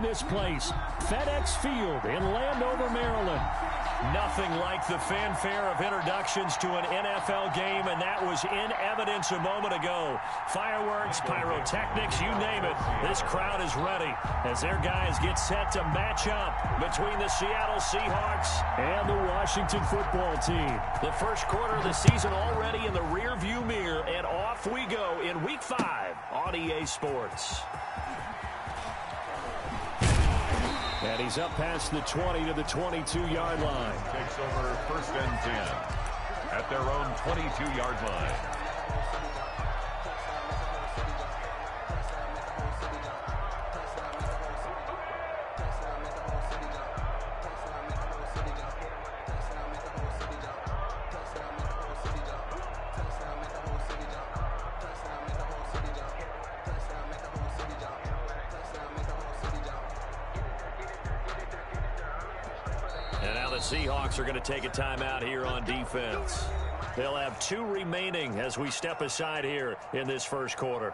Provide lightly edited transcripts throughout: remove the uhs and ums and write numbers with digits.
this place, FedEx Field in Landover, Maryland. Nothing like the fanfare of introductions to an NFL game, and that was in evidence a moment ago. Fireworks, pyrotechnics, you name it. This crowd is ready as their guys get set to match up between the Seattle Seahawks and the Washington football team. The first quarter of the season already in the rearview mirror, and off we go in Week 5 on EA Sports. And he's up past the 20 to the 22-yard line. Takes over 1st and 10 at their own 22-yard line. Seahawks are going to take a timeout here on defense. They'll have 2 remaining as we step aside here in this first quarter.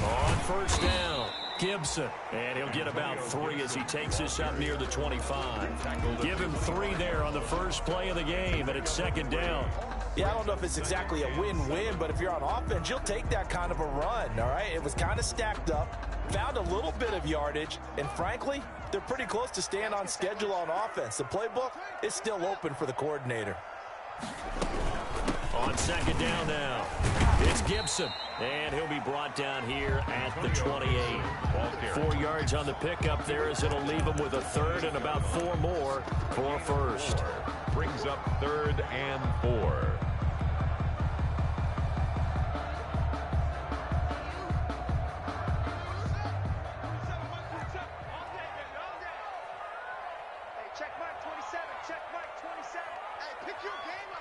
On first down, Gibson. And he'll get about 3 as he takes this up near the 25. Give him 3 there on the first play of the game, and it's 2nd down. Yeah, I don't know if it's exactly a win-win, but if you're on offense, you'll take that kind of a run, all right? It was kind of stacked up, found a little bit of yardage, and frankly, they're pretty close to staying on schedule on offense. The playbook is still open for the coordinator. On 2nd down now, it's Gibson, and he'll be brought down here at the 28. 4 yards on the pickup there as it'll leave him with a 3rd and about 4 more for 1st. Brings up 3rd and 4. Check Mike 27. Check Mike 27. Hey, pick your game up.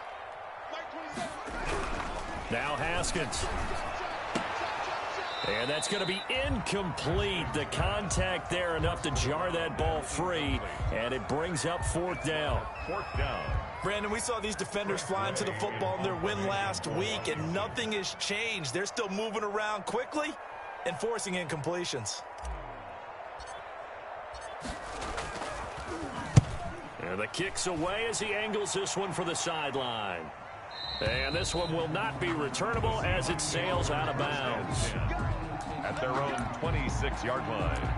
Now Haskins. And that's going to be incomplete. The contact there enough to jar that ball free, and it brings up 4th down. 4th down. Brandon, we saw these defenders flying to the football in their win last week, and nothing has changed. They're still moving around quickly and forcing incompletions. And the kick's away as he angles this one for the sideline. And this one will not be returnable as it sails out of bounds. At their own 26-yard line.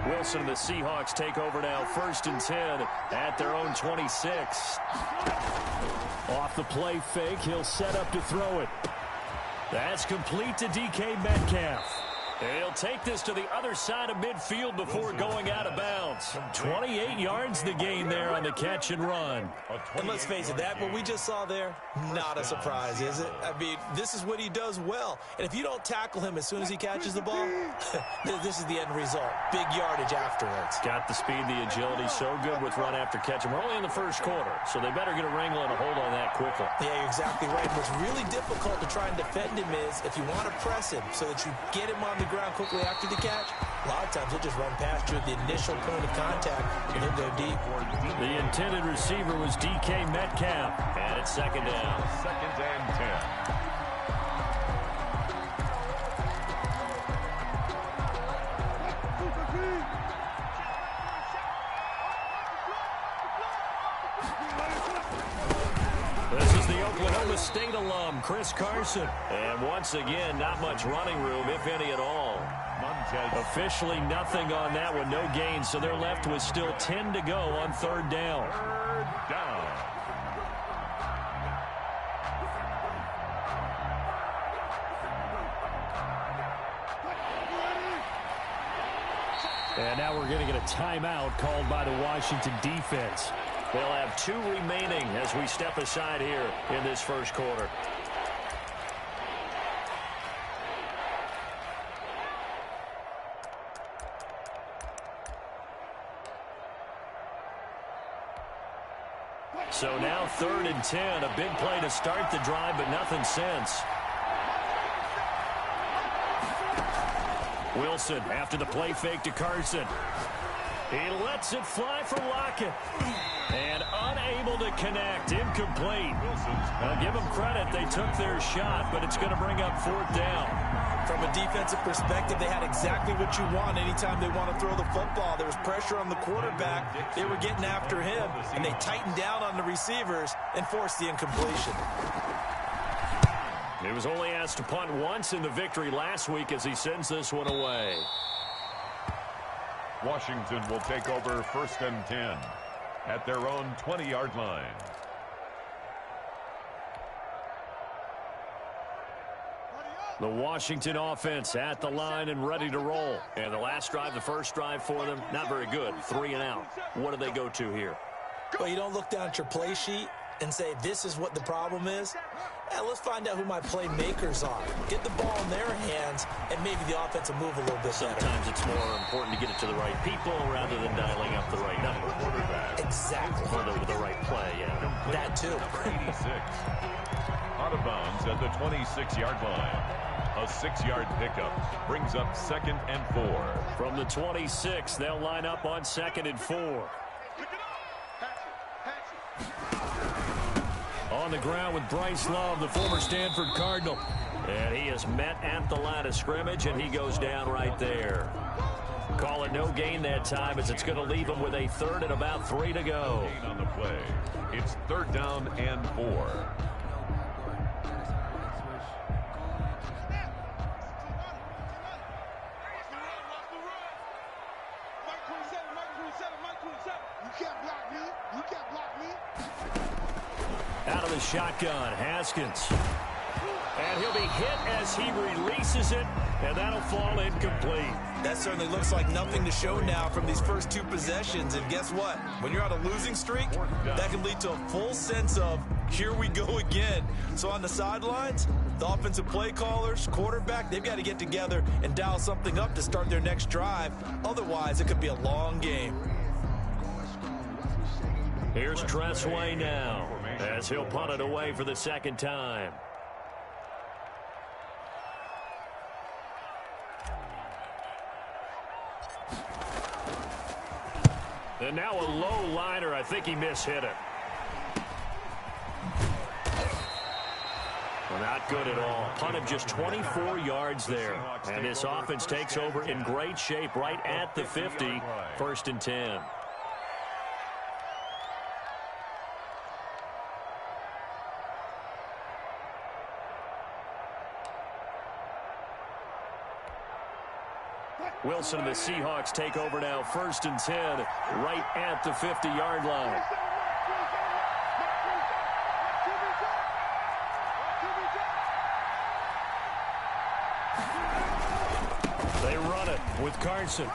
Wilson and the Seahawks take over now, 1st and 10 at their own 26. Off the play fake, he'll set up to throw it. That's complete to DK Metcalf. He'll take this to the other side of midfield before going out of bounds. 28 yards the gain there on the catch and run. And let's face it, that what we just saw there, not a surprise, is it? I mean, this is what he does well. And if you don't tackle him as soon as he catches the ball, this is the end result. Big yardage afterwards. Got the speed, the agility, so good with run after catch. And we're only in the first quarter, so they better get a wrangle and a hold on that quickly. Yeah, you're exactly right. What's really difficult to try and defend him is if you want to press him so that you get him on the ground quickly after the catch, a lot of times he'll just run past you at the initial point of contact and he'll go deep. The intended receiver was DK Metcalf. And it's 2nd down. 2nd and 10. This is the Oklahoma State alum, Chris Carson. And once again, not much running room, if any at all. Officially nothing on that one, no gain, so they're left with still 10 to go on third down. Third down. And now we're going to get a timeout called by the Washington defense. They'll have 2 remaining as we step aside here in this first quarter. So now 3rd and 10, a big play to start the drive, but nothing since. Wilson after the play fake to Carson. He lets it fly for Lockett. And unable to connect. Incomplete. I'll give them credit. They took their shot, but it's going to bring up 4th down. From a defensive perspective, they had exactly what you want anytime they want to throw the football. There was pressure on the quarterback. They were getting after him, and they tightened down on the receivers and forced the incompletion. He was only asked to punt once in the victory last week as he sends this one away. Washington will take over 1st and 10 at their own 20-yard line. The Washington offense at the line and ready to roll. And the last drive, the first drive for them, not very good. 3 and out. What do they go to here? Well, you don't look down at your play sheet and say, this is what the problem is. Let's find out who my playmakers are. Get the ball in their hands, and maybe the offense will move a little bit better. Sometimes it's more important to get it to the right people rather than dialing up the right number. Exactly. Or the right play, yeah. That too. 86. Out of bounds at the 26-yard line. A 6-yard pickup brings up 2nd and 4. From the 26, they'll line up on 2nd and 4. On the ground with Bryce Love, the former Stanford Cardinal. And he is met at the line of scrimmage, and he goes down right there. Call it no gain that time as it's going to leave him with a 3rd and about 3 to go. On the play, it's 3rd down and 4. Out of the shotgun, Haskins. And he'll be hit as he releases it, and that'll fall incomplete. That certainly looks like nothing to show now from these first 2 possessions. And guess what? When you're on a losing streak, that can lead to a full sense of, here we go again. So on the sidelines, the offensive play callers, quarterback, they've got to get together and dial something up to start their next drive. Otherwise, it could be a long game. Here's Tressway now as he'll punt it away for the 2nd time. And now a low liner. I think he mishit it. Well, not good at all. Punt of just 24 yards there. And this offense takes over in great shape right at the 50. 1st and 10. Wilson and the Seahawks take over now. 1st and 10 right at the 50-yard line. They run it with Carson.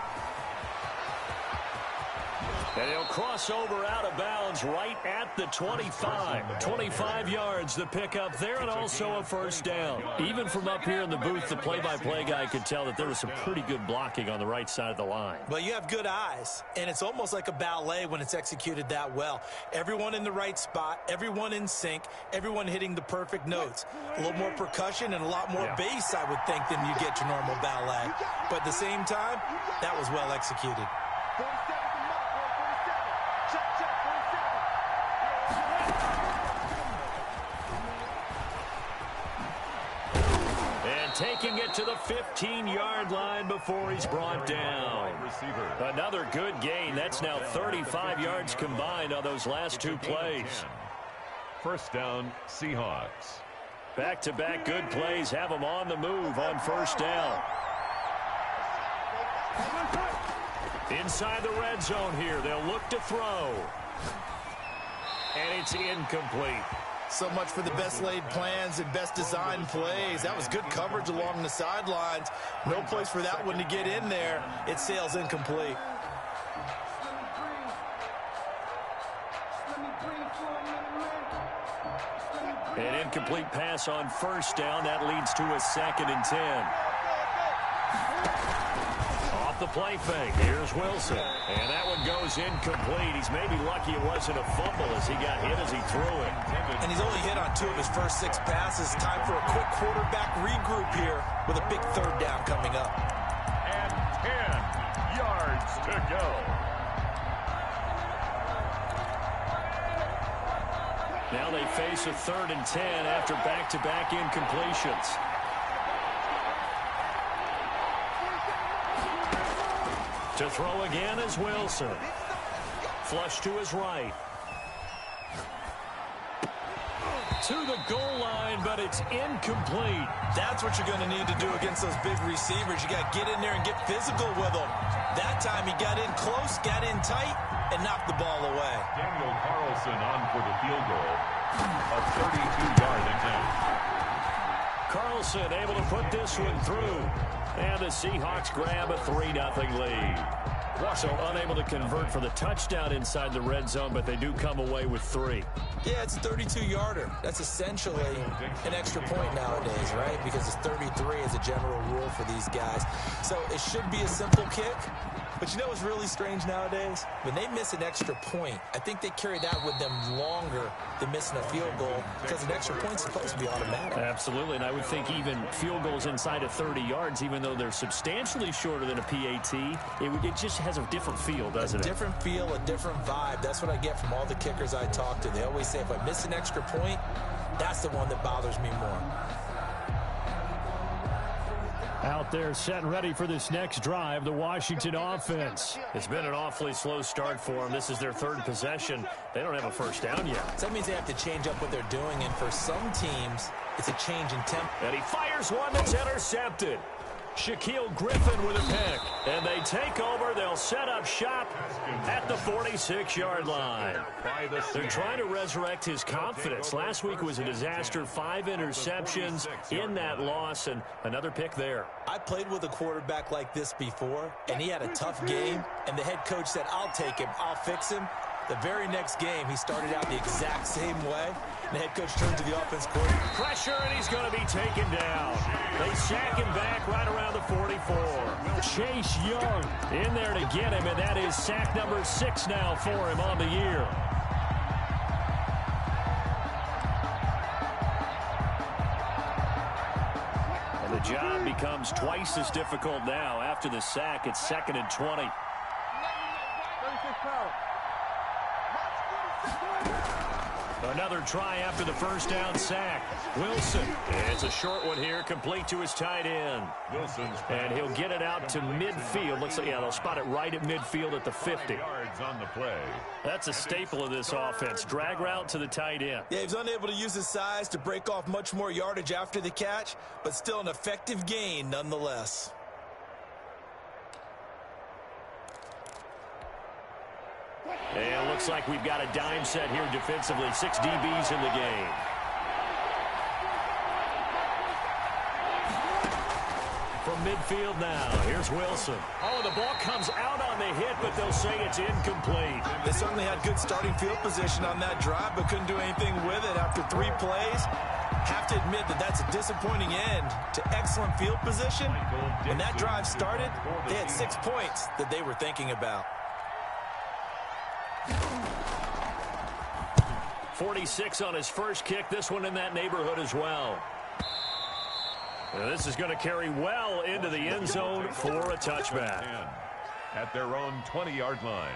And he'll cross over out of bounds right at the 25. 25 yards the pickup there, and also a 1st down. Even from up here in the booth, the play-by-play guy could tell that there was some pretty good blocking on the right side of the line. Well, you have good eyes, and it's almost like a ballet when it's executed that well. Everyone in the right spot, everyone in sync, everyone hitting the perfect notes. A little more percussion and a lot more bass, I would think, than you get to normal ballet. But at the same time, that was well executed. Taking it to the 15-yard line before he's brought down. Another good gain. That's now 35 yards combined on those last 2 plays. 1st down, Seahawks. Back-to-back good plays have them on the move on 1st down. Inside the red zone here, they'll look to throw. And it's incomplete. So much for the best laid plans and best designed plays. That was good coverage along the sidelines. No place for that one to get in there. It sails incomplete. An incomplete pass on first down. That leads to a 2nd and 10. Off the play fake. Here's Wilson. And that one goes incomplete. He's maybe lucky it wasn't a fumble as he got hit as he threw it. And he's only hit on 2 of his first 6 passes. Time for a quick quarterback regroup here with a big 3rd down coming up. And 10 yards to go. Now they face a 3rd and 10 after back-to-back incompletions. To throw again is Wilson. Flush to his right. To the goal line, but it's incomplete. That's what you're going to need to do against those big receivers. You got to get in there and get physical with them. That time he got in close, got in tight, and knocked the ball away. Daniel Carlson on for the field goal. A 32-yard attempt. Carlson able to put this one through. And the Seahawks grab a 3-0 lead. So unable to convert for the touchdown inside the red zone, but they do come away with 3. Yeah, it's a 32-yarder. That's essentially an extra point nowadays, right? Because it's 33 as a general rule for these guys. So it should be a simple kick. But you know what's really strange nowadays? When they miss an extra point, I think they carry that with them longer than missing a field goal because an extra point's supposed to be automatic. Absolutely, and I would think even field goals inside of 30 yards, even though they're substantially shorter than a PAT, it just has a different feel, doesn't it? A different feel, a different vibe. That's what I get from all the kickers I talk to. They always say if I miss an extra point, that's the one that bothers me more. Out there set and ready for this next drive, the Washington offense. It's been an awfully slow start for them. This is their 3rd possession. They don't have a first down yet. So that means they have to change up what they're doing, and for some teams, it's a change in tempo. And he fires one that's intercepted. Shaquille Griffin with a pick. And they take over. They'll set up shop at the 46-yard line. They're trying to resurrect his confidence. Last week was a disaster. 5 interceptions in that loss, and another pick there. I played with a quarterback like this before, and he had a tough game, and the head coach said, I'll take him, I'll fix him. The very next game, he started out the exact same way. The head coach turned to the offense coordinator. Pressure, and he's going to be taken down. They sack him back right around the 44. Chase Young In there to get him, and that is sack number 6 now for him on the year. And the job becomes twice as difficult now. After the sack, it's 2nd and 20. Another try after the first down sack. Wilson. It's a short one here, complete to his tight end. And he'll get it out to midfield. Looks like, yeah, they'll spot it right at midfield at the 50. Yards on the play. That's a staple of this offense. Drag route to the tight end. Yeah, he was unable to use his size to break off much more yardage after the catch, but still an effective gain nonetheless. And it looks like we've got a dime set here defensively. 6 DBs in the game. From midfield now, here's Wilson. Oh, the ball comes out on the hit, but they'll say it's incomplete. They certainly had good starting field position on that drive, but couldn't do anything with it after 3 plays. Have to admit that that's a disappointing end to excellent field position. When that drive started, they had 6 points that they were thinking about. 46 on his first kick. This one in that neighborhood as well. And this is going to carry well into the end zone for a touchback. At their own 20-yard line.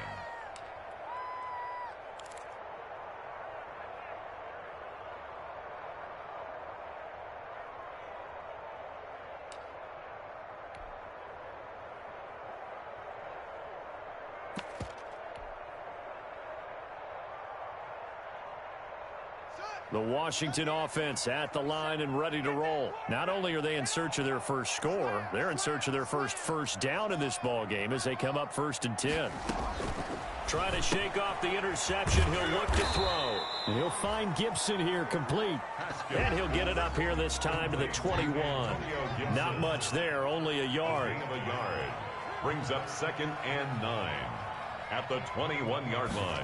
The Washington offense at the line and ready to roll. Not only are they in search of their first score, they're in search of their first down in this ball game as they come up 1st and 10. Trying to shake off the interception. He'll look to throw. And he'll find Gibson here complete. And he'll get it up here this time to the 21. Not much there, only a yard. Brings up 2nd and 9 at the 21-yard line.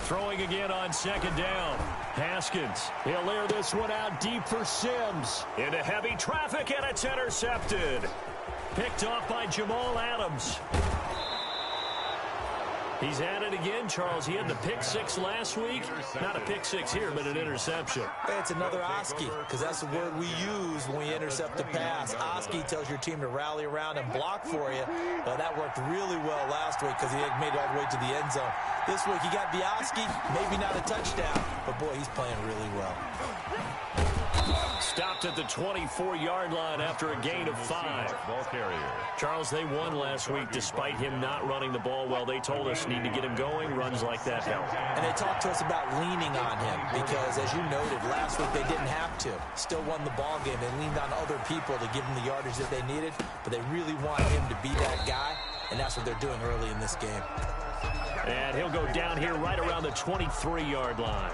Throwing again on 2nd down. Haskins. He'll air this one out deep for Sims. Into heavy traffic, and it's intercepted. Picked off by Jamal Adams. He's at it again, Charles. He had the pick 6 last week. Not a pick 6 here, but an interception. It's another Oski, because that's the word we use when we intercept the pass. Oski tells your team to rally around and block for you. But that worked really well last week because he had made it all the way to the end zone. This week he got the Oski, maybe not a touchdown, but boy, he's playing really well. Stopped at the 24-yard line after a gain of 5. Ball carrier. Charles, they won last week despite him not running the ball well. They told us need to get him going. Runs like that help. And they talked to us about leaning on him because, as you noted, last week they didn't have to. Still won the ball game. They leaned on other people to give them the yardage that they needed, but they really want him to be that guy, and that's what they're doing early in this game. And he'll go down here right around the 23-yard line.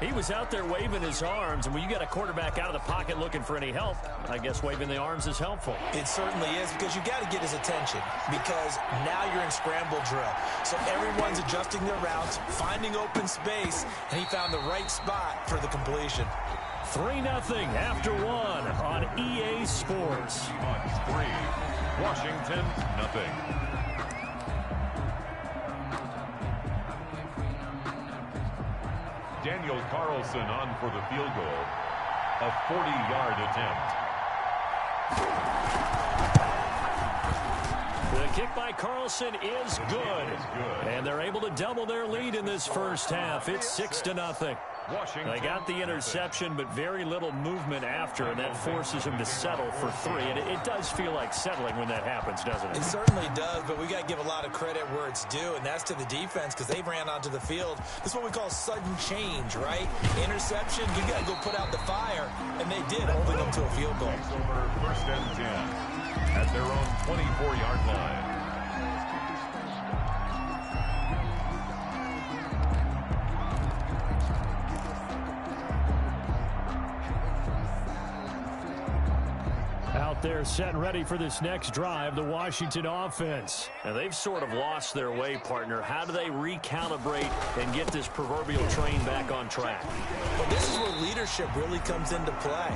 He was out there waving his arms, and when you got a quarterback out of the pocket looking for any help, I guess waving the arms is helpful. It certainly is, because you got to get his attention, because now you're in scramble drill. So everyone's adjusting their routes, finding open space, and he found the right spot for the completion. 3-0 after 1 on EA Sports. Seahawks 3, Washington 0. Daniel Carlson on for the field goal. A 40-yard attempt. The kick by Carlson is good. And they're able to double their lead in this first half. It's 6-0. They got the interception, but very little movement after, and that forces him to settle for 3. And it does feel like settling when that happens, doesn't it? It certainly does, but we got to give a lot of credit where it's due, and that's to the defense, because they ran onto the field. This is what we call sudden change, right? Interception, you got to go put out the fire, and they did, holding them to a field goal. Over 1st and 10 at their own 24-yard line. Out there set and ready for this next drive, the Washington offense. And they've sort of lost their way, partner. How do they recalibrate and get this proverbial train back on track? Well, this is where leadership really comes into play.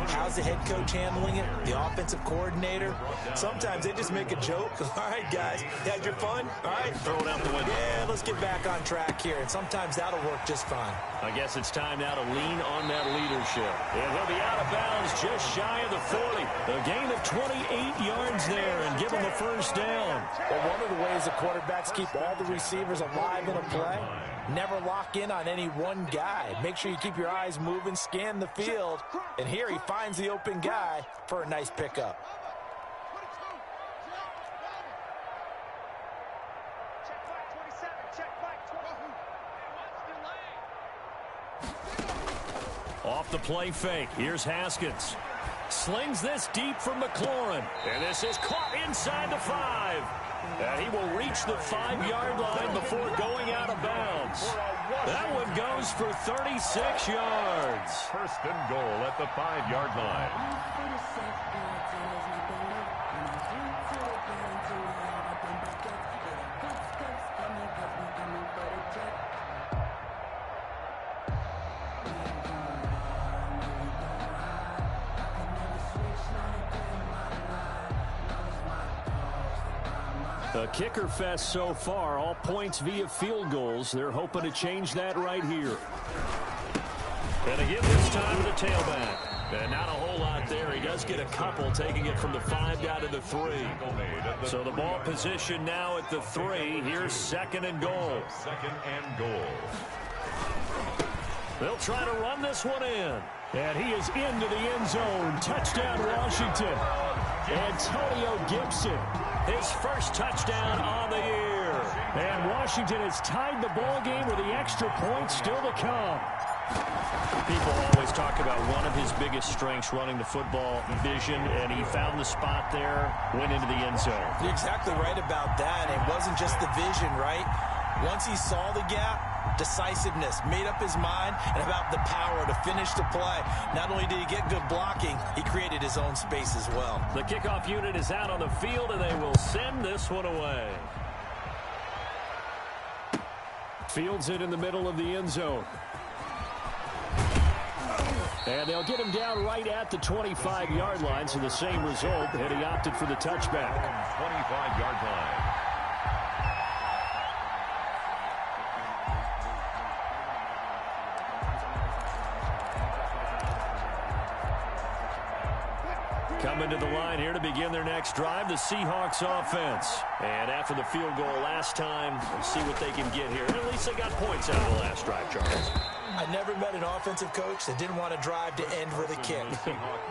How's the head coach handling it? The offensive coordinator? Sometimes they just make a joke. All right, guys, you had your fun? All right, throw it out the window. Yeah, let's get back on track here. And sometimes that'll work just fine. I guess it's time now to lean on that leadership. And he'll be out of bounds just shy of the 40. A gain of 28 yards there and give him a first down. Well, one of the ways the quarterbacks keep all the receivers alive in a play, never lock in on any one guy. Make sure you keep your eyes moving, scan the field, and here he finds the open guy for a nice pickup. Off the play fake. Here's Haskins. Slings this deep from McLaurin. And this is caught inside the 5. And he will reach the 5-yard line before going out of bounds. That one goes for 36 yards. 1st and goal at the 5-yard line. A kicker fest so far, all points via field goals. They're hoping to change that right here. And again this time to the tailback. And not a whole lot there. He does get a couple, taking it from the 5 down to the 3. So the ball position now at the 3. Here's 2nd and goal. 2nd and goal. They'll try to run this one in. And he is into the end zone. Touchdown, Washington. Antonio Gibson. His first touchdown on the year. And Washington has tied the ball game with the extra point still to come. People always talk about one of his biggest strengths running the football, vision, and he found the spot there, went into the end zone. You're exactly right about that. It wasn't just the vision, right? Once he saw the gap, decisiveness, made up his mind, and about the power to finish the play. Not only did he get good blocking, he created his own space as well. The kickoff unit is out on the field, and they will send this one away. Fields it in the middle of the end zone. And they'll get him down right at the 25-yard line, so the same result, and he opted for the touchback. 25-yard line. Coming to the line here to begin their next drive, the Seahawks offense. And after the field goal last time, we'll see what they can get here. At least they got points out of the last drive, Charles. I never met an offensive coach that didn't want to drive to end with a kick.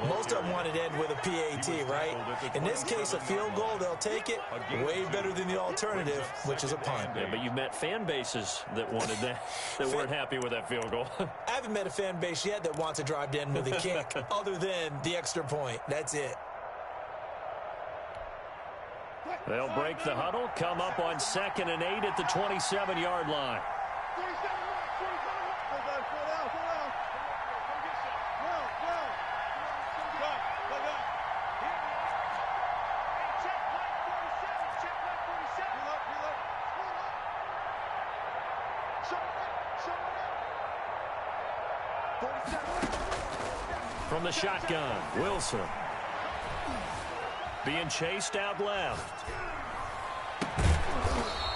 Most of them wanted to end with a PAT, right? In this case, a field goal, they'll take it. Way better than the alternative, which is a punt. Yeah, but you've met fan bases that wanted that, that weren't happy with that field goal. I haven't met a fan base yet that wants to drive to end with a kick, other than the extra point. That's it. They'll break the huddle, come up on 2nd and 8 at the 27-yard line. From the shotgun, Wilson. Being chased out left.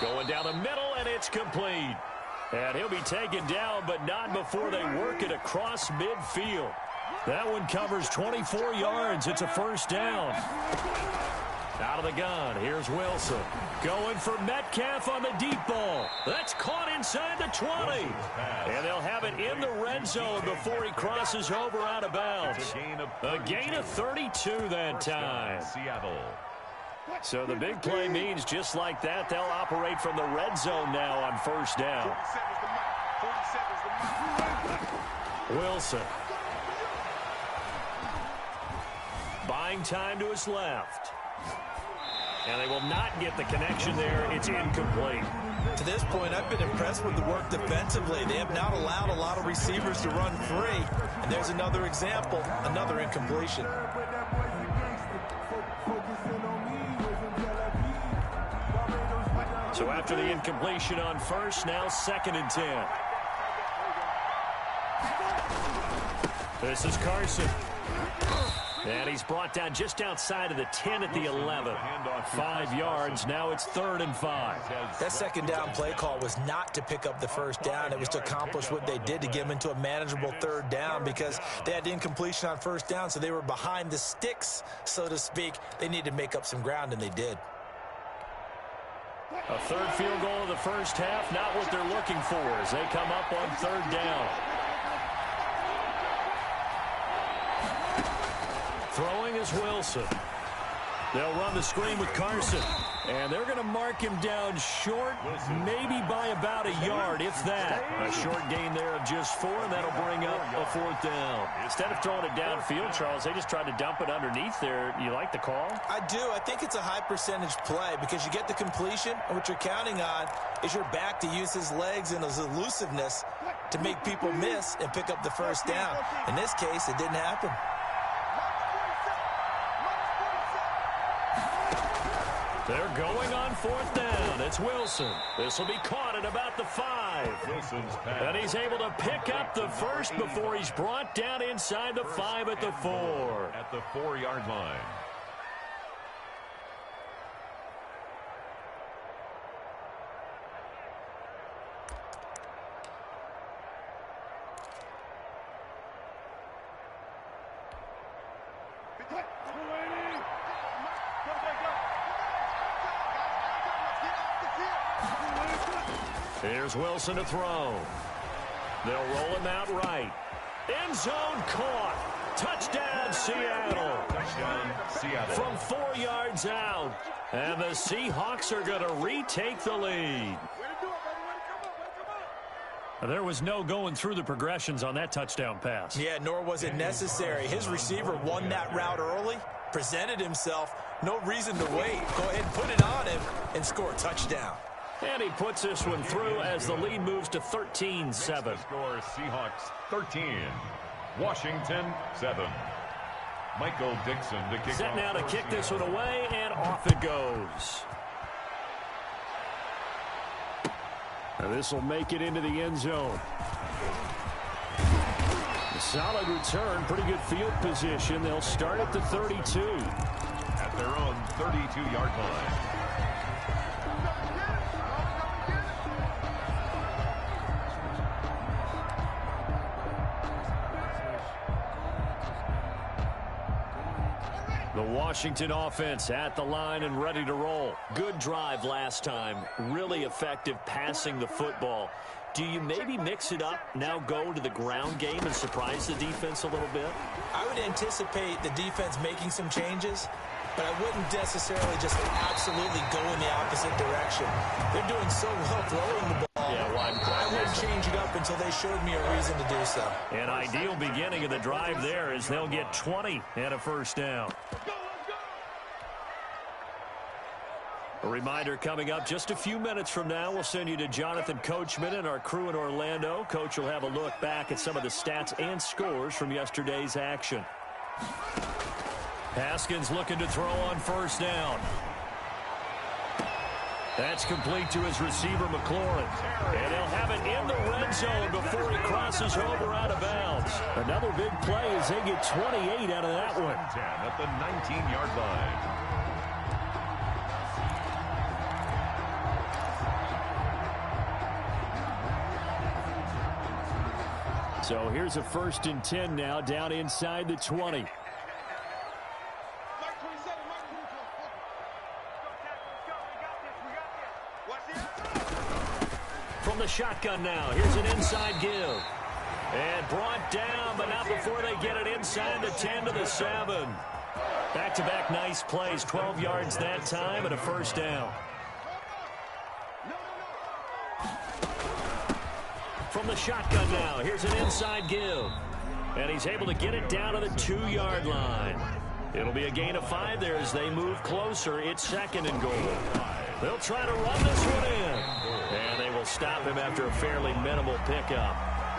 Going down the middle, and it's complete. And he'll be taken down, but not before they work it across midfield. That one covers 24 yards. It's a first down. Out of the gun, here's Wilson. Going for Metcalf on the deep ball. That's caught inside the 20. And they'll have it in the red zone before he crosses over out of bounds. A gain of 32 that time. Seattle. So the big play means just like that, they'll operate from the red zone now on first down. Wilson. Buying time to his left. And they will not get the connection there. It's incomplete. To this point, I've been impressed with the work defensively. They have not allowed a lot of receivers to run free. And there's another example, another incompletion. So after the incompletion on first, now 2nd and 10. This is Carson. And he's brought down just outside of the 10 at the 11. 5 yards. Now it's 3rd and 5. That second down play call was not to pick up the first down. It was to accomplish what they did to get them into a manageable 3rd down because they had incompletion on first down, so they were behind the sticks, so to speak. They needed to make up some ground, and they did. A 3rd field goal of the first half, not what they're looking for as they come up on 3rd down. Throwing is Wilson. They'll run the screen with Carson. And they're going to mark him down short, maybe by about a yard, if that. A short gain there of just 4, and that'll bring up a 4th down. Instead of throwing it downfield, Charles, they just tried to dump it underneath there. You like the call? I do. I think it's a high percentage play because you get the completion, and what you're counting on is your back to use his legs and his elusiveness to make people miss and pick up the first down. In this case, it didn't happen. They're going on 4th down. It's Wilson. This will be caught at about the 5. And he's able to pick up the first before he's brought down inside the 5 at the 4. At the 4-yard line. Here's Wilson to throw. They'll roll him out right. End zone caught. Touchdown, Seattle. Touchdown, Seattle. From 4 yards out. And the Seahawks are going to retake the lead. There was no going through the progressions on that touchdown pass. Yeah, nor was it necessary. His receiver won that route early, presented himself, no reason to wait. Go ahead and put it on him and score a touchdown. And he puts this one through as the lead moves to 13-7. Score Seahawks 13, Washington 7. Michael Dixon to kick Set off. now to kick this one away, and off it goes. And this will make it into the end zone. A solid return, pretty good field position. They'll start at the 32. At their own 32-yard line. The Washington offense at the line and ready to roll. Good drive last time. Really effective passing the football. Do you maybe mix it up, now go to the ground game and surprise the defense a little bit? I would anticipate the defense making some changes, but I wouldn't necessarily just absolutely go in the opposite direction. They're doing so well throwing the ball. Yeah, I wouldn't change it up until they showed me a reason to do so. An ideal beginning of the drive there as they'll get 20 and a first down. A reminder coming up just a few minutes from now, we'll send you to Jonathan Coachman and our crew in Orlando. Coach will have a look back at some of the stats and scores from yesterday's action. Haskins looking to throw on first down. That's complete to his receiver, McLaurin. And he'll have it in the red zone before he crosses over out of bounds. Another big play as they get 28 out of that one. 10 at the 19-yard line. So here's a 1st and 10 now, down inside the 20. From the shotgun now, here's an inside give. And brought down, but not before they get it inside the 10 to the 7. Back-to-back nice plays, 12 yards that time and a first down. From the shotgun now, here's an inside give. And he's able to get it down to the 2-yard line. It'll be a gain of 5 there as they move closer. It's 2nd and goal. They'll try to run this one in. And they will stop him after a fairly minimal pickup.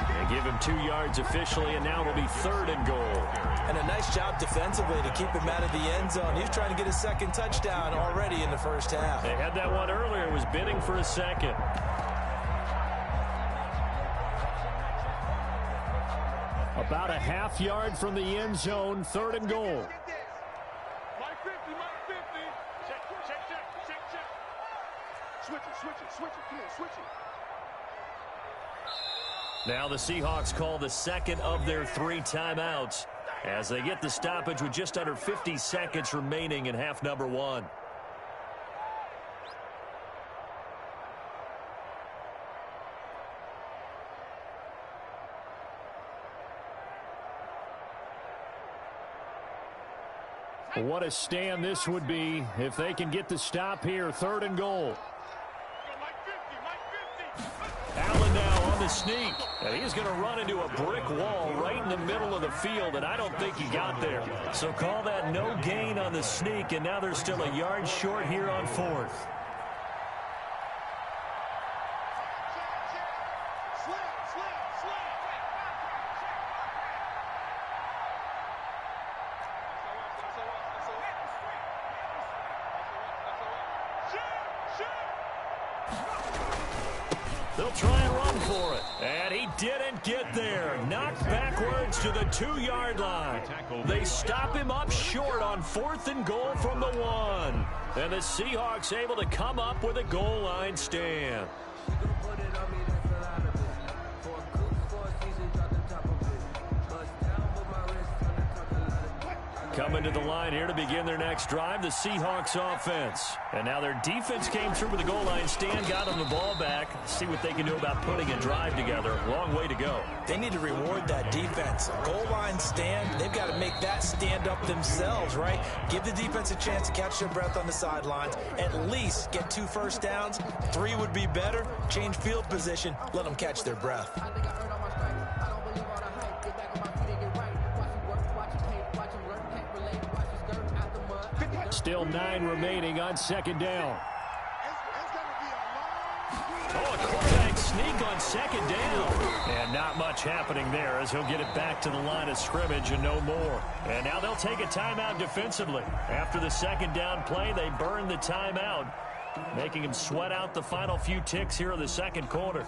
They give him 2 yards officially, and now it'll be 3rd and goal. And a nice job defensively to keep him out of the end zone. He's trying to get his 2nd touchdown already in the first half. They had that one earlier. Was bidding for a 2nd. About a half yard from the end zone, 3rd and goal. Mike 50, Mike 50. Check. Switch it. Come on, switch it. Now the Seahawks call the 2nd of their 3 timeouts as they get the stoppage with just under 50 seconds remaining in half number 1. What a stand this would be if they can get the stop here. 3rd and goal. Allen now on the sneak. And he's going to run into a brick wall right in the middle of the field, and I don't think he got there. So call that no gain on the sneak, and now they're still a yard short here on 4th. They'll try and run for it. And he didn't get there. Knocked backwards to the 2-yard line. They stop him up short on 4th and goal from the 1. And the Seahawks able to come up with a goal line stand. Coming to the line here to begin their next drive, the Seahawks offense. And now their defense came through with the goal line stand, got them the ball back. See what they can do about putting a drive together. Long way to go. They need to reward that defense. Goal line stand, they've got to make that stand up themselves, right? Give the defense a chance to catch their breath on the sidelines. At least get 2 first downs. 3 would be better. Change field position. Let them catch their breath. Still 9 remaining on second down. Oh, a quarterback sneak on second down. And not much happening there as he'll get it back to the line of scrimmage and no more. And now they'll take a timeout defensively. After the second down play, they burn the timeout, making him sweat out the final few ticks here in the second quarter.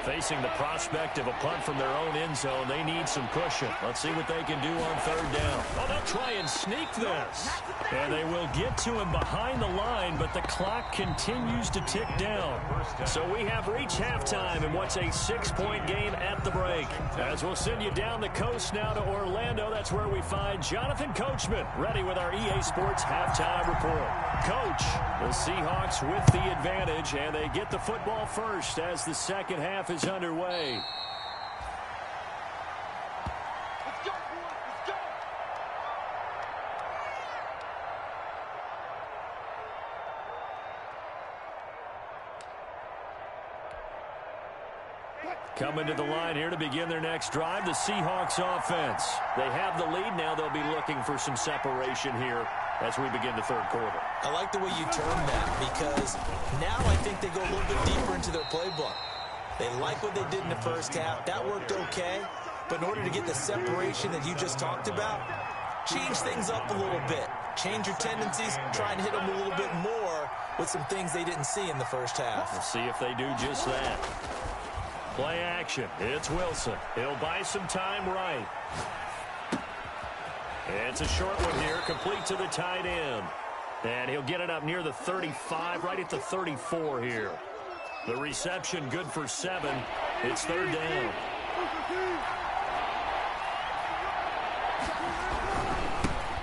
Facing the prospect of a punt from their own end zone, they need some cushion. Let's see what they can do on third down. Oh, they'll try and sneak this. And they will get to him behind the line, but the clock continues to tick down. So we have reached halftime in what's a 6-point game at the break. As we'll send you down the coast now to Orlando, that's where we find Jonathan Coachman, ready with our EA Sports halftime report. Coach, the Seahawks with the advantage, and they get the football first as the second half is underway. Let's go, boys. Let's go. Coming to the line here to begin their next drive, the Seahawks offense. They have the lead. Now they'll be looking for some separation here as we begin the third quarter. I like the way you termed that because now I think they go a little bit deeper into their playbook. They like what they did in the first half. That worked okay. But in order to get the separation that you just talked about, change things up a little bit. Change your tendencies. Try and hit them a little bit more with some things they didn't see in the first half. We'll see if they do just that. Play action. It's Wilson. He'll buy some time right. It's a short one here, complete to the tight end. And he'll get it up near the 35, right at the 34 here. The reception good for 7. It's third down.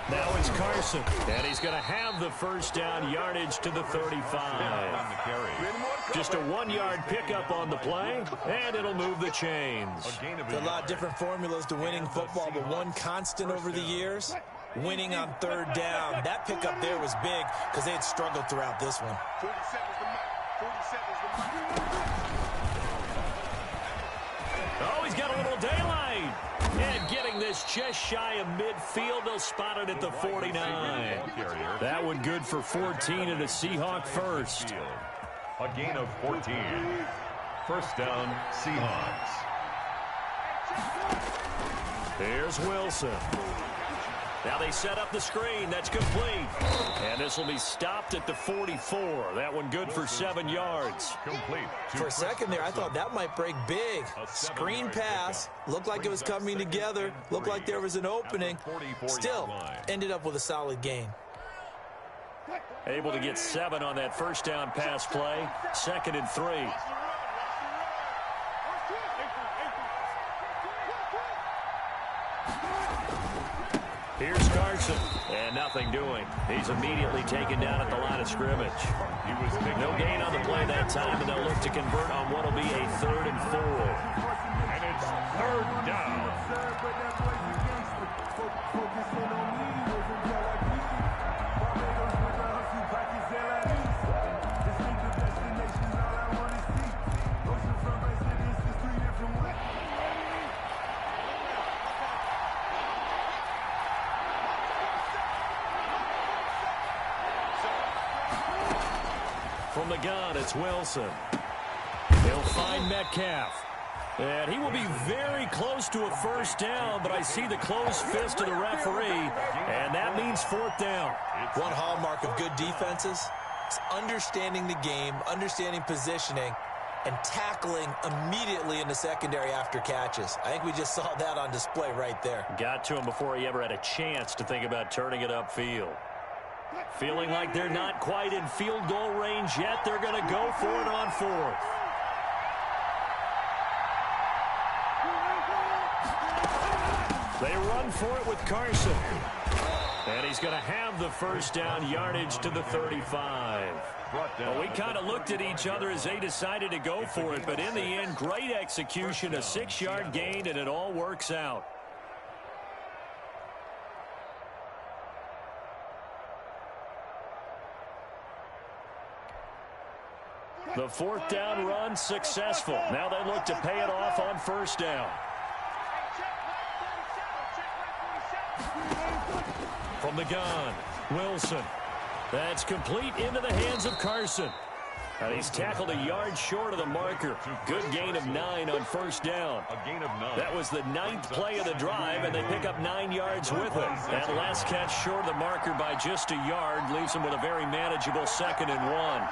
Now it's Carson, and he's going to have the first down, yardage to the 35. Just a 1-yard pickup on the play, and it'll move the chains. There's a lot of different formulas to winning football, but one constant over the years, winning on third down. That pickup there was big because they had struggled throughout this one. 47's the mark. 47's the mark. Oh, he's got a little daylight. And getting this just shy of midfield, they'll spot it at the 49. That one good for 14 and a Seahawk first. A gain of 14. First down, Seahawks. Here's Wilson. Now they set up the screen. That's complete. And this will be stopped at the 44. That one good for 7 yards. Complete. For a second there, I thought that might break big. Screen pass. Looked like it was coming together. Looked like there was an opening. Still, ended up with a solid gain. Able to get 7 on that first down pass play. 2nd and 3. Here's Carson, and nothing doing. He's immediately taken down at the line of scrimmage. No gain on the play that time, and they'll look to convert on what will be a 3rd and 4. And it's third down. From the gun, it's Wilson. He'll find Metcalf. And he will be very close to a first down, but I see the closed fist of the referee, and that means 4th down. One hallmark of good defenses is understanding the game, understanding positioning, and tackling immediately in the secondary after catches. I think we just saw that on display right there. Got to him before he ever had a chance to think about turning it upfield. Feeling like they're not quite in field goal range yet. They're going to go for it on 4th. They run for it with Carson. And he's going to have the first down, yardage to the 35. Well, we kind of looked at each other as they decided to go for it, but in the end, great execution, a 6-yard gain, and it all works out. The fourth down run successful. Now they look to pay it off on first down. From the gun, Wilson. That's complete into the hands of Carson. And he's tackled a yard short of the marker. Good gain of 9 on first down. A gain of 9. That was the 9th play of the drive, and they pick up 9 yards with it. That last catch short of the marker by just a yard leaves them with a very manageable 2nd and 1.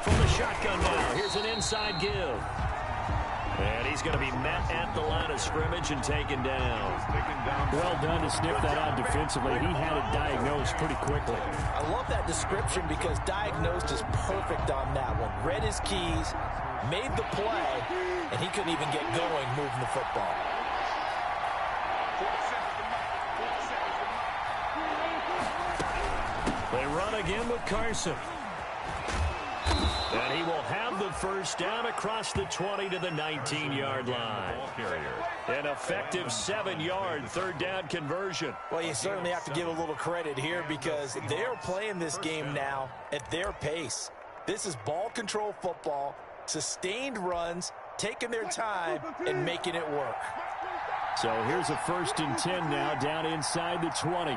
From the shotgun now, here's an inside give. And he's going to be met at the line of scrimmage and taken down. Well done to sniff that out defensively. He had it diagnosed pretty quickly. I love that description because diagnosed is perfect on that one. Read his keys, made the play, and he couldn't even get going moving the football. They run again with Carson. And he will have the first down across the 20 to the 19-yard line. An effective 7-yard third down conversion. Well, you certainly have to give a little credit here because they're playing this game now at their pace. This is ball control football, sustained runs, taking their time, and making it work. So here's a 1st and 10 now down inside the 20.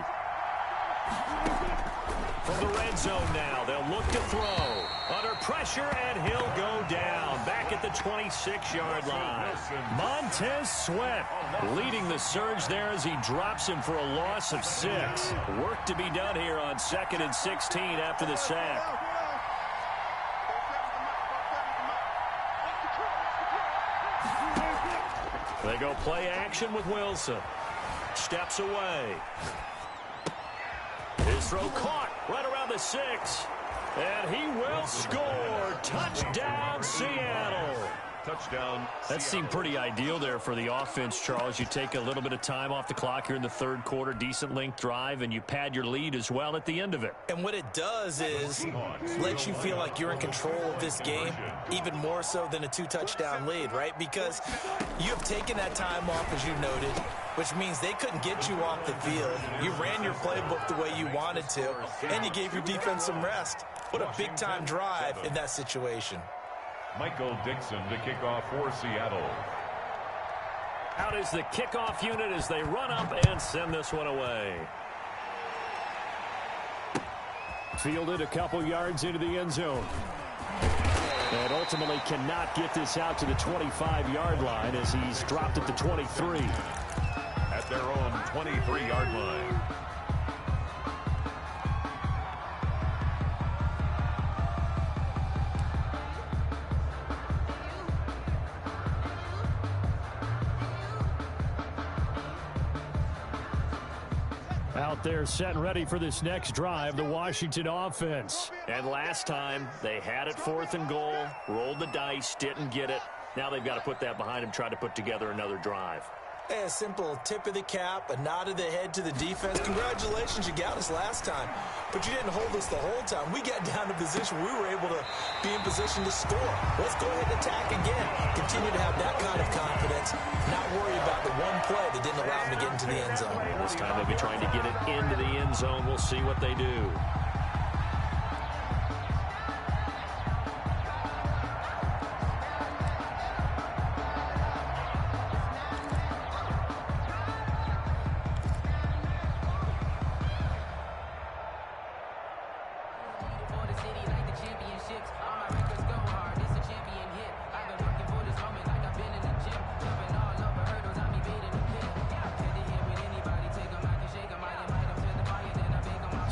From the red zone now, they'll look to throw. Under pressure, and he'll go down. Back at the 26-yard line. Montez Sweat leading the surge there as he drops him for a loss of 6. Work to be done here on 2nd and 16 after the sack. They go play action with Wilson. Steps away. His throw caught right around the 6. And he will score. Touchdown, Seattle. Touchdown. That seemed pretty ideal there for the offense, Charles. You take a little bit of time off the clock here in the third quarter, decent length drive, and you pad your lead as well at the end of it. And what it does is let you feel like you're in control of this game, even more so than a 2-touchdown lead, right? Because you have taken that time off, as you noted, which means they couldn't get you off the field. You ran your playbook the way you wanted to, and you gave your defense some rest. What a big-time drive in that situation. Michael Dixon to kick off for Seattle. Out is the kickoff unit as they run up and send this one away. Fielded a couple yards into the end zone. And ultimately cannot get this out to the 25-yard line as he's dropped at the 23. At their own 23-yard line. Out there set and ready for this next drive, the Washington offense. And last time, they had it 4th and goal, rolled the dice, didn't get it. Now they've got to put that behind them, try to put together another drive. A simple tip of the cap, a nod of the head to the defense. Congratulations, you got us last time, but you didn't hold us the whole time. We got down to position we were able to be in position to score. Let's go ahead and attack again. Continue to have that kind of confidence, not worry about the one play that didn't allow them to get into the end zone. This time they'll be trying to get it into the end zone. We'll see what they do.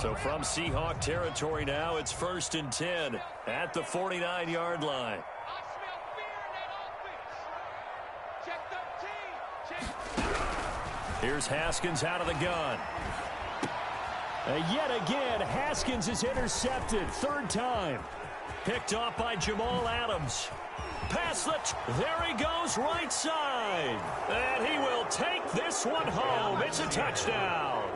So from Seahawk territory now, it's 1st and 10 at the 49-yard line. Here's Haskins out of the gun. Yet again, Haskins is intercepted. 3rd time. Picked off by Jamal Adams. Pass there he goes, right side. And he will take this one home. It's a touchdown.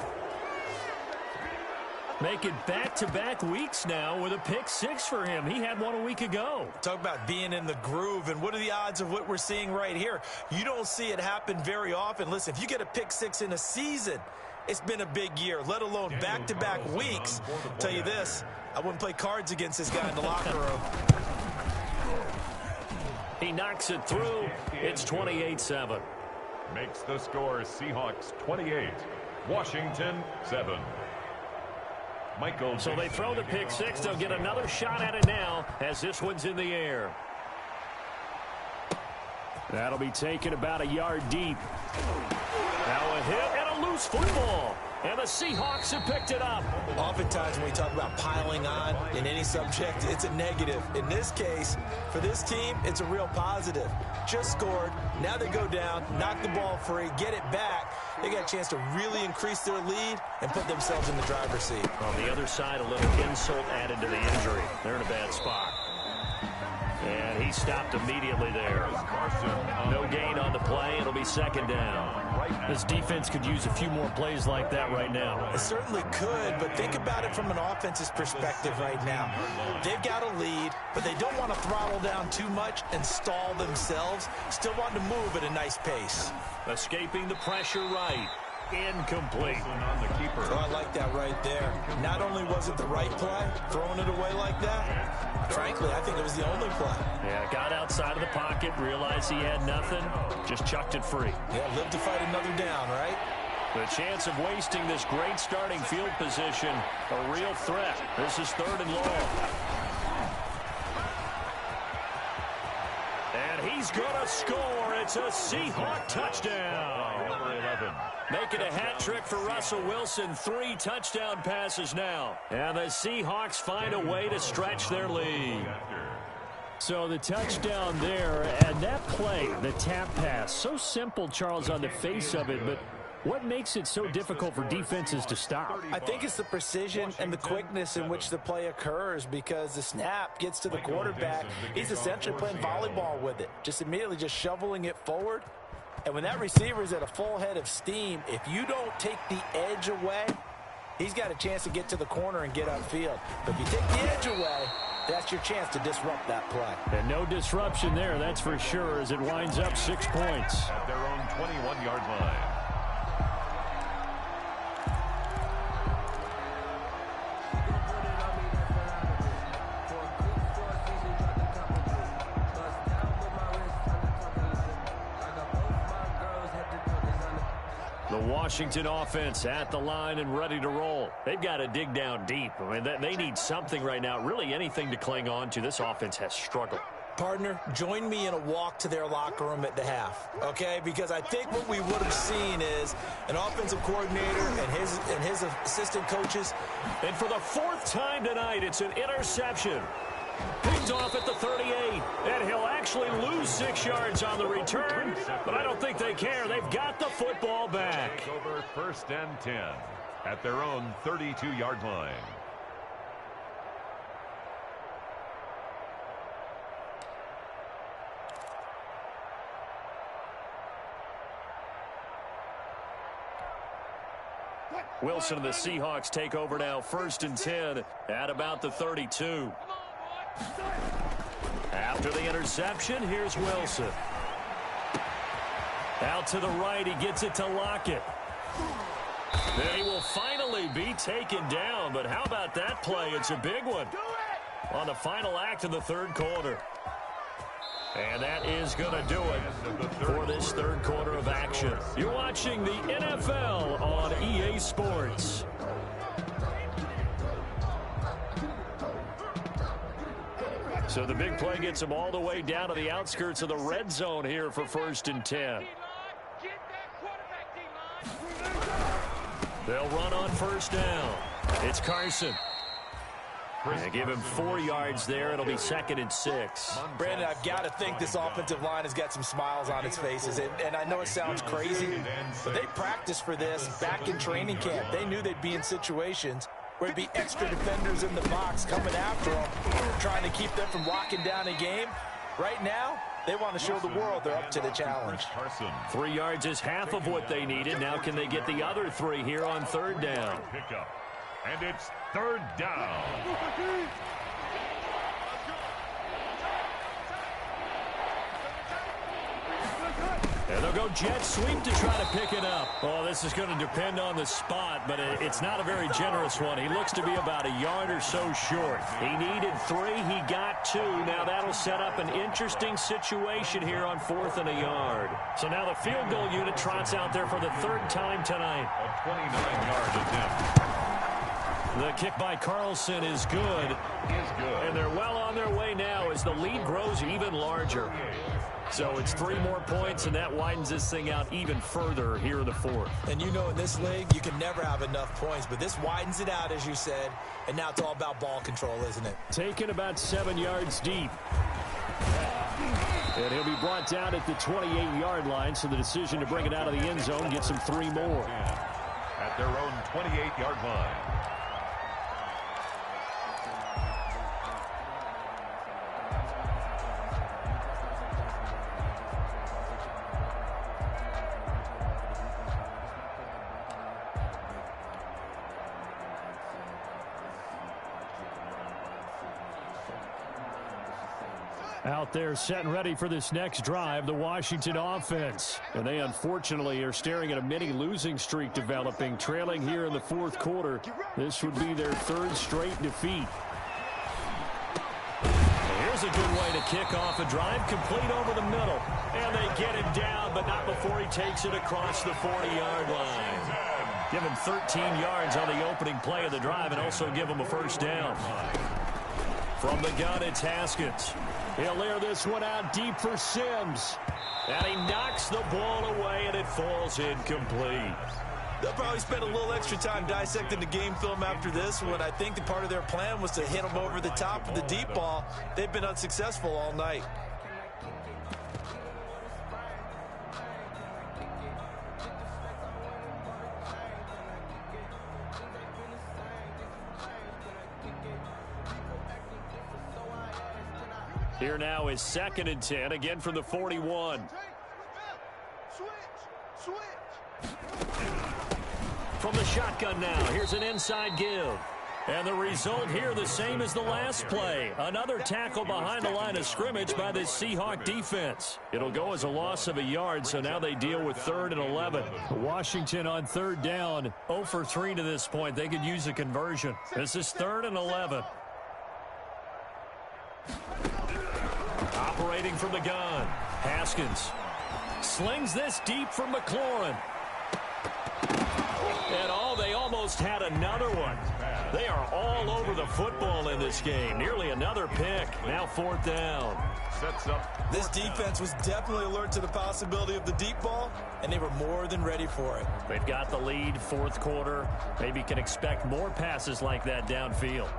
Make it back-to-back weeks now with a pick six for him. He had one a week ago. Talk about being in the groove, and what are the odds of what we're seeing right here? You don't see it happen very often. Listen, if you get a pick six in a season, it's been a big year, let alone back-to-back weeks. Tell you this, I wouldn't play cards against this guy in the locker room. He knocks it through. It's 28-7. Makes the score Seahawks 28, Washington 7. Michael. So they throw the pick six. They'll get another shot at it now as this one's in the air. That'll be taken about a yard deep. Now a hit and a loose football. And the Seahawks have picked it up. Oftentimes when we talk about piling on in any subject, it's a negative. In this case, for this team, it's a real positive. Just scored. Now they go down, knock the ball free, get it back. They got a chance to really increase their lead and put themselves in the driver's seat. On the other side, a little insult added to the injury. They're in a bad spot. And he stopped immediately there. No gain on the play. It'll be second down. This defense could use a few more plays like that right now. It certainly could, but think about it from an offense's perspective right now. They've got a lead, but they don't want to throttle down too much and stall themselves. Still want to move at a nice pace. Escaping the pressure right. Incomplete. Oh, I like that right there. Not only was it the right play, throwing it away like that, frankly, I think it was the only play. Yeah, got outside of the pocket, realized he had nothing, just chucked it free. Yeah, live to fight another down, right? The chance of wasting this great starting field position, a real threat. This is third and long. And he's going to score. It's a Seahawk touchdown. Number 11. Making a hat trick for Russell Wilson. 3 touchdown passes now. And the Seahawks find a way to stretch their lead. So the touchdown there, and that play, the tap pass, so simple, Charles, on the face of it, but what makes it so difficult for defenses to stop? I think it's the precision and the quickness in which the play occurs, because the snap gets to the quarterback. He's essentially playing volleyball with it, just immediately just shoveling it forward. And when that receiver is at a full head of steam, if you don't take the edge away, he's got a chance to get to the corner and get upfield. But if you take the edge away, that's your chance to disrupt that play. And no disruption there, that's for sure, as it winds up 6 points. At their own 21-yard line. The Washington offense at the line and ready to roll. They've got to dig down deep. I mean, they need something right now, really anything to cling on to. This offense has struggled. Partner, join me in a walk to their locker room at the half, okay? Because I think what we would have seen is an offensive coordinator and his assistant coaches. And for the 4th time tonight, it's an interception. Picked off at the 38, and he'll actually lose 6 yards on the return, but I don't think they care. They've got the football back. Over 1st and 10 at their own 32-yard line. Wilson and the Seahawks take over now, 1st and 10 at about the 32. After the interception, here's Wilson. Out to the right, he gets it to Lockett. Then he will finally be taken down, but how about that play? It's a big one on the final act of the 3rd quarter. And that is going to do it for this 3rd quarter of action. You're watching the NFL on EA Sports. So the big play gets them all the way down to the outskirts of the red zone here for 1st and 10. They'll run on 1st down. It's Carson. They give him 4 yards there. It'll be 2nd and 6. Brandon, I've got to think this offensive line has got some smiles on its faces. And I know it sounds crazy, but they practiced for this back in training camp. They knew they'd be in situations where there'd be extra defenders in the box coming after them, trying to keep them from locking down a game. Right now, They want to show the world they're up to the challenge. 3 yards is half of what they needed. Now can they get the other 3 here on third down? Pickup. And it's third down. And they'll go jet sweep to try to pick it up. Oh, this is going to depend on the spot, but it's not a very generous one. He looks to be about a yard or so short. He needed 3. He got 2. Now that'll set up an interesting situation here on 4th and a yard. So now the field goal unit trots out there for the 3rd time tonight. A 29-yard attempt. The kick by Carlson is good. And they're well on their way now as the lead grows even larger. So it's 3 more points, and that widens this thing out even further here in the 4th. And you know in this league, you can never have enough points, but this widens it out, as you said, and now it's all about ball control, isn't it? Taken about 7 yards deep. And he'll be brought down at the 28-yard line, so the decision to bring it out of the end zone gets him 3 more. At their own 28-yard line. Out there set and ready for this next drive, the Washington offense. And they unfortunately are staring at a mini losing streak developing, trailing here in the 4th quarter. This would be their 3rd straight defeat. Here's a good way to kick off a drive, complete over the middle. And they get him down, but not before he takes it across the 40-yard line. Give him 13 yards on the opening play of the drive and also give him a 1st down. From the gun, it's Haskins. He'll air this one out deep for Sims. And he knocks the ball away, and it falls incomplete. They'll probably spend a little extra time dissecting the game film after this one. I think the part of their plan was to hit them over the top of the deep ball. They've been unsuccessful all night. Here now is 2nd and 10, again from the 41. From the shotgun now, here's an inside give. And the result here the same as the last play. Another tackle behind the line of scrimmage by this Seahawk defense. It'll go as a loss of a yard, so now they deal with 3rd and 11. Washington on 3rd down, 0 for 3 to this point. They could use a conversion. This is 3rd and 11. Operating from the gun, Haskins slings this deep from McLaurin. And they almost had another one. They are all over the football in this game. Nearly another pick. Now 4th down. Sets up. This defense was definitely alert to the possibility of the deep ball, and they were more than ready for it. They've got the lead, 4th quarter. Maybe can expect more passes like that downfield.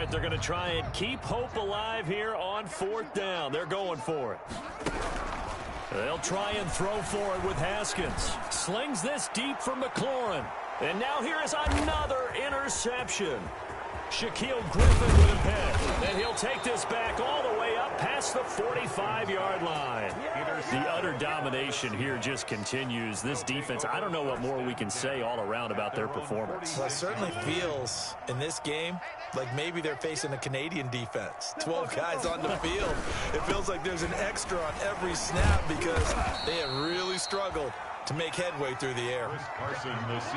They're going to try and keep hope alive here on 4th down. They're going for it. They'll try and throw for it with Haskins. Slings this deep from McLaurin. And now here is another interception. Shaquille Griffin with a pick. And he'll take this back all the way up past the 45-yard line. The utter domination here just continues. This defense, I don't know what more we can say all around about their performance. Well, it certainly feels in this game like maybe they're facing a Canadian defense. 12 guys on the field. It feels like there's an extra on every snap because they have really struggled to make headway through the air.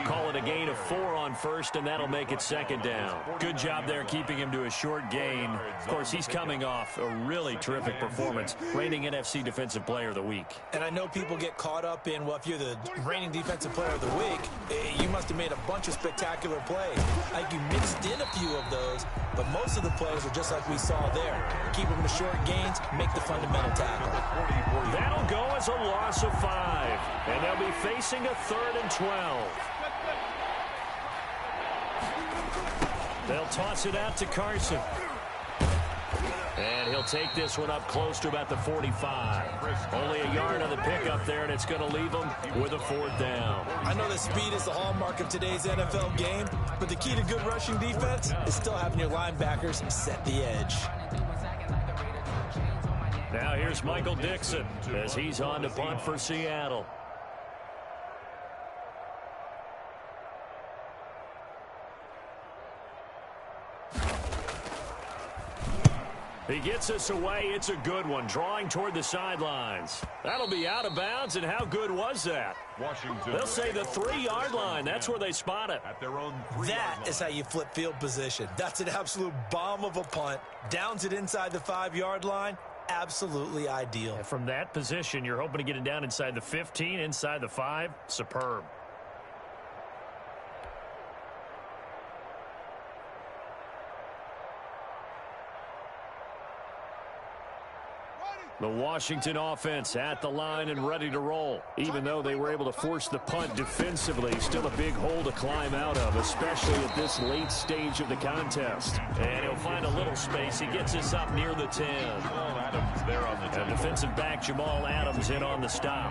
Call it a gain of 4 on 1st, and that'll make it 2nd down. Good job there keeping him to a short gain. Of course, he's coming off a really terrific performance, reigning NFC Defensive Player of the Week. And I know people get caught up in, well, if you're the reigning Defensive Player of the Week, you must have made a bunch of spectacular plays. Like you mixed in a few of those, but most of the plays are just like we saw there. Keep them to short gains, make the fundamental tackle. That'll go as a loss of 5. And they'll be facing a 3rd and 12. They'll toss it out to Carson. And he'll take this one up close to about the 45. Only a yard on the pickup there, and it's going to leave him with a 4th down. I know that speed is the hallmark of today's NFL game, but the key to good rushing defense is still having your linebackers set the edge. Now here's Michael Dixon as he's on to punt for Seattle. He gets us away. It's a good one, drawing toward the sidelines. That'll be out of bounds, and how good was that? Washington. They'll say the 3-yard line. That's where they spot it. At their own That is how you flip field position. That's an absolute bomb of a punt. Downs it inside the 5-yard line. Absolutely ideal. And from that position, you're hoping to get it down inside the 15, inside the 5. Superb. The Washington offense at the line and ready to roll. Even though they were able to force the punt defensively, still a big hole to climb out of, especially at this late stage of the contest. And he'll find a little space. He gets us up near the 10. Adams there on the 10. And defensive back Jamal Adams in on the stop.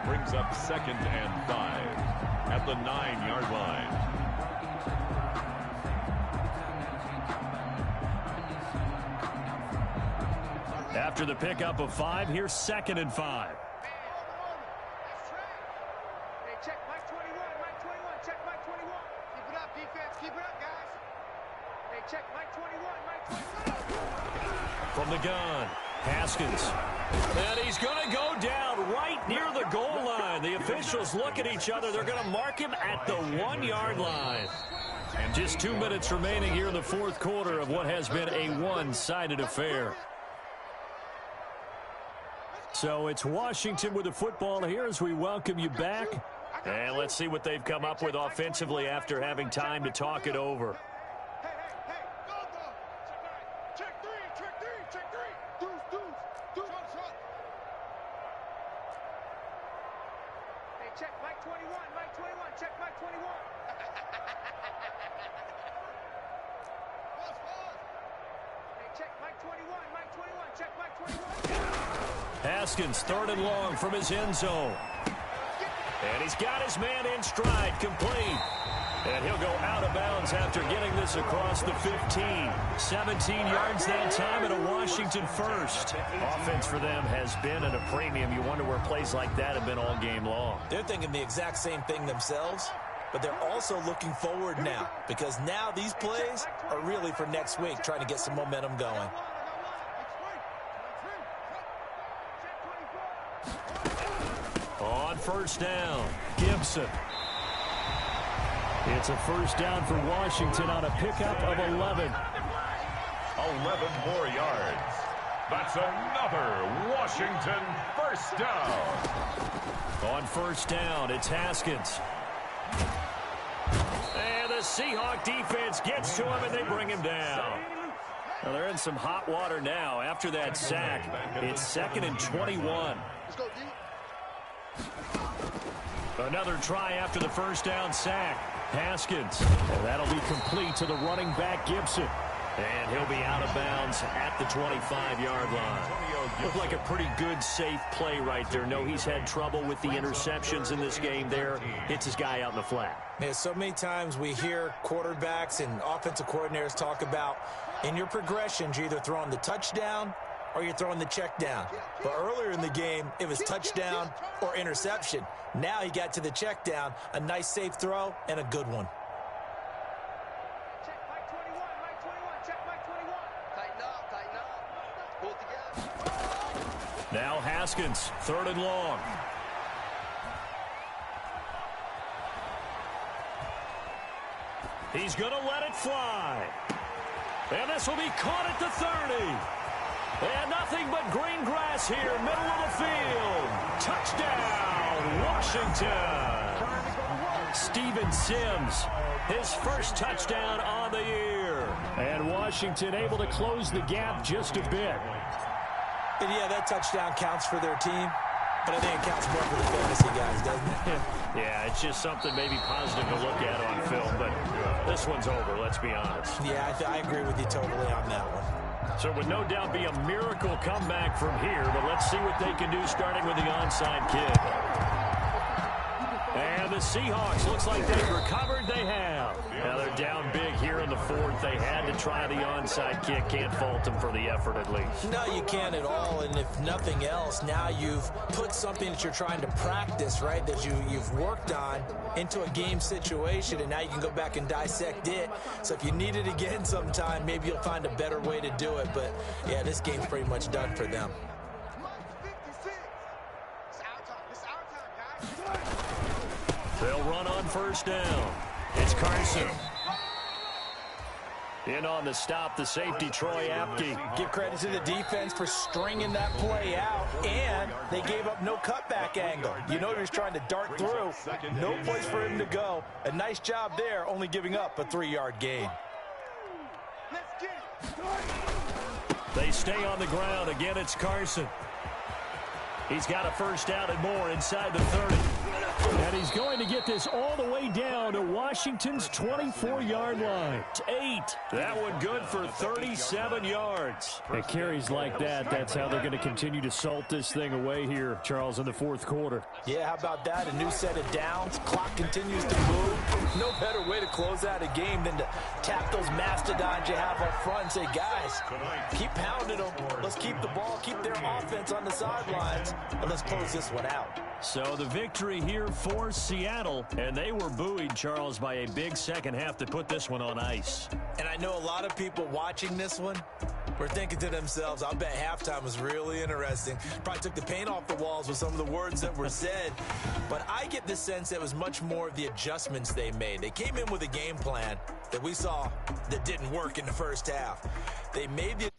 Brings up 2nd and 5 at the 9-yard line. After the pickup of 5, here's 2nd and 5. Hey, check Mike 21, Mike 21, check Mike 21. Keep it up, defense, keep it up, guys. Hey, check Mike 21, Mike 21. From the gun, Haskins. And he's going to go down right near the goal line. The officials look at each other. They're going to mark him at the 1-yard line. And just 2 minutes remaining here in the 4th quarter of what has been a one-sided affair. So it's Washington with the football here as we welcome you back. And let's see what they've come up with offensively after having time to talk it over. Hey, go, go. Check 3, check 3, check 3. Deuce. Hey, check Mike 21, Mike 21, check Mike 21. Hey, check Mike 21, Mike 21, check Mike 21. Haskins, 3rd and long from his end zone. And he's got his man in stride, complete. And he'll go out of bounds after getting this across the 15. 17 yards that time and a Washington first. Offense for them has been at a premium. You wonder where plays like that have been all game long. They're thinking the exact same thing themselves, but they're also looking forward now because now these plays are really for next week, trying to get some momentum going. On 1st down, Gibson. It's a 1st down for Washington on a pickup of 11. 11 more yards. That's another Washington 1st down. On 1st down, it's Haskins. And the Seahawk defense gets to him, and they bring him down. Well, they're in some hot water now. After that sack, it's 2nd and 21. Another try after the 1st down sack. Haskins. And that'll be complete to the running back, Gibson. And he'll be out of bounds at the 25-yard line. Looked like a pretty good, safe play right there. No, he's had trouble with the interceptions in this game there. Hits his guy out in the flat. Yeah, so many times we hear quarterbacks and offensive coordinators talk about in your progressions, you're either throwing the touchdown or you're throwing the check down. But earlier in the game, it was touchdown or interception. Now he got to the check down, a nice safe throw, and a good one. Check Mike 21, Mike 21, check Mike 21. Tighten up. Pull it together. Now Haskins, 3rd and long. He's going to let it fly. And this will be caught at the 30. And nothing but green grass here, middle of the field. Touchdown, Washington. Steven Sims, his first touchdown on the year. And Washington able to close the gap just a bit. And yeah, that touchdown counts for their team, but I think it counts more for the fantasy guys, doesn't it? Yeah, it's just something maybe positive to look at on film, but this one's over, let's be honest. Yeah, I agree with you totally on that one. So it would no doubt be a miracle comeback from here, but let's see what they can do starting with the onside kick. And the Seahawks, looks like they've recovered. They have. Now they're down big here in the fourth. They had to try the onside kick. Can't fault them for the effort at least. No, you can't at all. And if nothing else, now you've put something that you're trying to practice, right, that you've worked on into a game situation, and now you can go back and dissect it. So if you need it again sometime, maybe you'll find a better way to do it. But, yeah, this game's pretty much done for them. They'll run on first down. It's Carson. In on the stop, the safety, Troy Apke. Give credit to the defense for stringing that play out, and they gave up no cutback angle. You know he was trying to dart through. No place for him to go. A nice job there, only giving up a 3-yard gain. They stay on the ground. Again, it's Carson. He's got a first down and more inside the 30. And he's going to get this all the way down to Washington's 24-yard line. 8. That one good for 37 yards. At carries like that, that's how they're going to continue to salt this thing away here, Charles, in the fourth quarter. Yeah, how about that? A new set of downs. Clock continues to move. No better way to close out a game than to tap those mastodons you have up front and say, guys, keep pounding them. Let's keep the ball, keep their offense on the sidelines, and let's close this one out. So the victory here for Seattle, and they were buoyed, Charles, by a big second half to put this one on ice. And I know a lot of people watching this one were thinking to themselves, I'll bet halftime was really interesting. Probably took the paint off the walls with some of the words that were said. But I get the sense it was much more of the adjustments they made. They came in with a game plan that we saw that didn't work in the first half. They made the